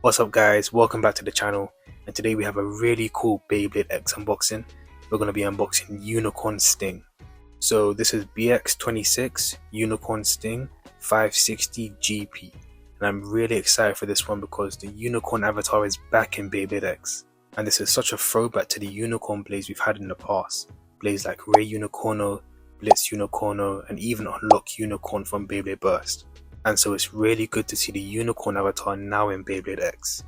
What's up guys, welcome back to the channel, and today we have a really cool Beyblade X unboxing. We're going to be unboxing Unicorn Sting. So this is BX-26 Unicorn Sting 560 GP, and I'm really excited for this one because the Unicorn avatar is back in Beyblade X, and this is such a throwback to the Unicorn blades we've had in the past. Blades like Ray Unicorno, Blitz Unicorno, and even Unlock Unicorn from Beyblade Burst. And so it's really good to see the Unicorn avatar now in Beyblade X.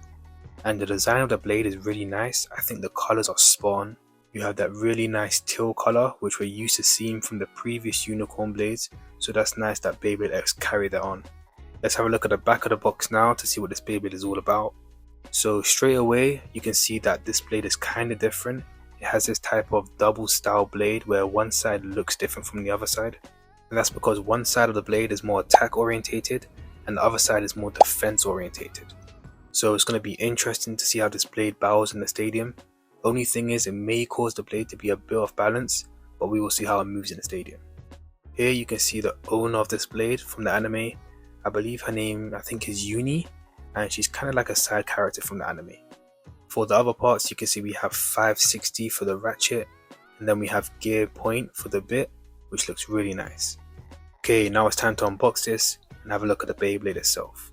And the design of the blade is really nice. I think the colors are spot on. You have that really nice teal color which we're used to seeing from the previous Unicorn blades, so that's nice that Beyblade X carried that on. Let's have a look at the back of the box now to see what this Beyblade is all about. So straight away you can see that this blade is kind of different. It has this type of double style blade where one side looks different from the other side. And that's because one side of the blade is more attack orientated and the other side is more defense orientated. So it's going to be interesting to see how this blade bows in the stadium. Only thing is, it may cause the blade to be a bit off balance, but we will see how it moves in the stadium. Here you can see the owner of this blade from the anime. I believe her name is Uni, and she's kind of like a side character from the anime. For the other parts you can see we have 560 for the ratchet, and then we have gear point for the bit, which looks really nice. Okay, now it's time to unbox this and have a look at the Beyblade itself.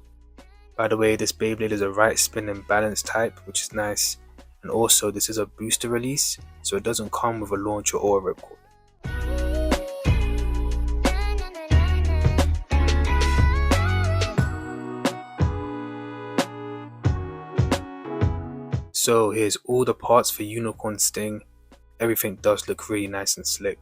By the way, this Beyblade is a right spin and balance type, which is nice, and also this is a booster release, so it doesn't come with a launcher or a ripcord. So here's all the parts for Unicorn Sting. Everything does look really nice and slick.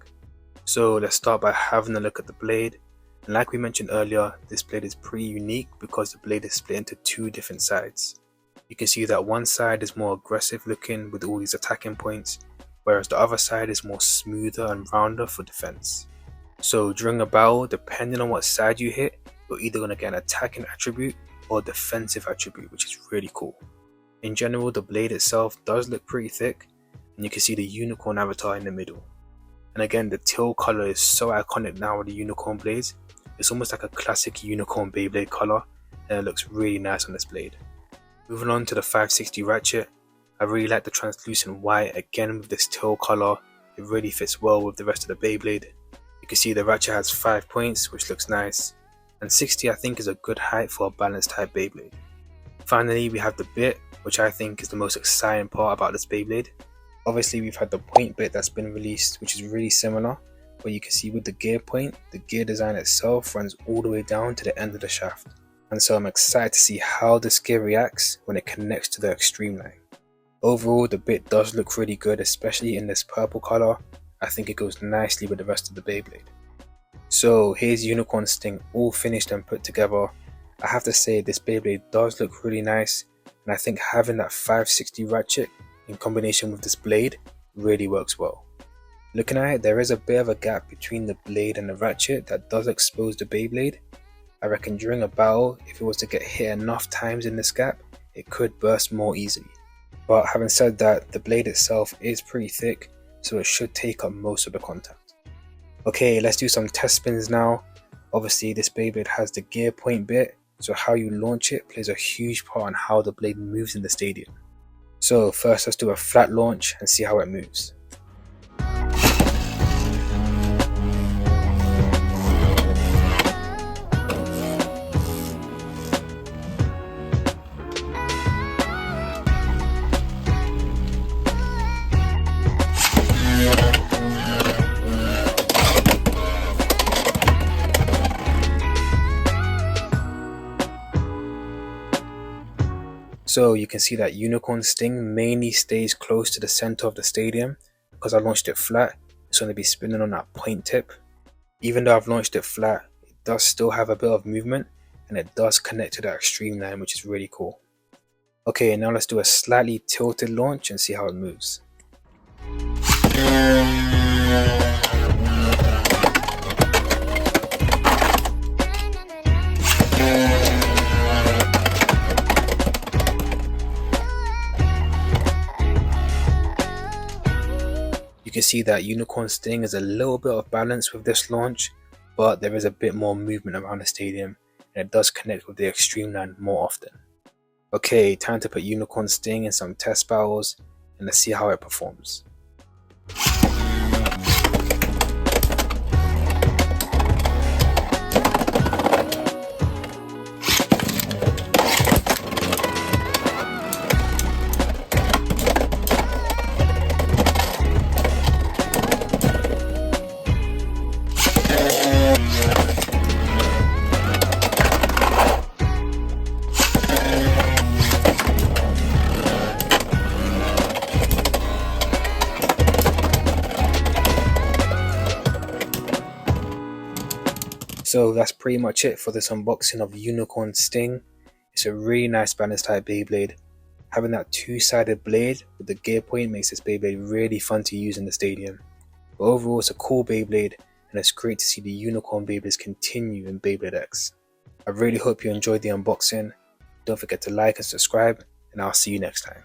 So let's start by having a look at the blade. And like we mentioned earlier, this blade is pretty unique because the blade is split into two different sides. You can see that one side is more aggressive looking with all these attacking points, whereas the other side is more smoother and rounder for defense. So during a battle, depending on what side you hit, you're either going to get an attacking attribute or a defensive attribute, which is really cool. In general, the blade itself does look pretty thick, and you can see the Unicorn avatar in the middle. And again, the teal color is so iconic now with the Unicorn blades. It's almost like a classic Unicorn Beyblade color, and it looks really nice on this blade. Moving on to the 560 ratchet, I really like the translucent white again with this teal color. It really fits well with the rest of the Beyblade. You can see the ratchet has 5 points, which looks nice, and 60 I think is a good height for a balanced type Beyblade. Finally, we have the bit, which I think is the most exciting part about this Beyblade. Obviously we've had the point bit that's been released, which is really similar, but you can see with the gear point, the gear design itself runs all the way down to the end of the shaft. And so I'm excited to see how this gear reacts when it connects to the extreme line. Overall, the bit does look really good, especially in this purple color. I think it goes nicely with the rest of the Beyblade. So here's Unicorn Sting all finished and put together. I have to say this Beyblade does look really nice, and I think having that 560 ratchet in combination with this blade really works well. Looking at it, there is a bit of a gap between the blade and the ratchet that does expose the Beyblade. I reckon during a battle, if it was to get hit enough times in this gap, it could burst more easily. But having said that, the blade itself is pretty thick, so it should take up most of the contact. Okay, let's do some test spins now. Obviously this Beyblade has the gear point bit, so how you launch it plays a huge part on how the blade moves in the stadium. So first let's do a flat launch and see how it moves. So you can see that Unicorn Sting mainly stays close to the center of the stadium. Because I launched it flat, it's going to be spinning on that point tip. Even though I've launched it flat, it does still have a bit of movement, and it does connect to that extreme line, which is really cool. Okay, now let's do a slightly tilted launch and see how it moves. You can see that Unicorn Sting is a little bit off balance with this launch, but there is a bit more movement around the stadium, and it does connect with the extreme line more often. Okay, time to put Unicorn Sting in some test battles and let's see how it performs. So that's pretty much it for this unboxing of Unicorn Sting. It's a really nice balance type Beyblade. Having that two-sided blade with the gear point makes this Beyblade really fun to use in the stadium. But overall, it's a cool Beyblade, and it's great to see the Unicorn Beyblades continue in Beyblade X. I really hope you enjoyed the unboxing. Don't forget to like and subscribe, and I'll see you next time.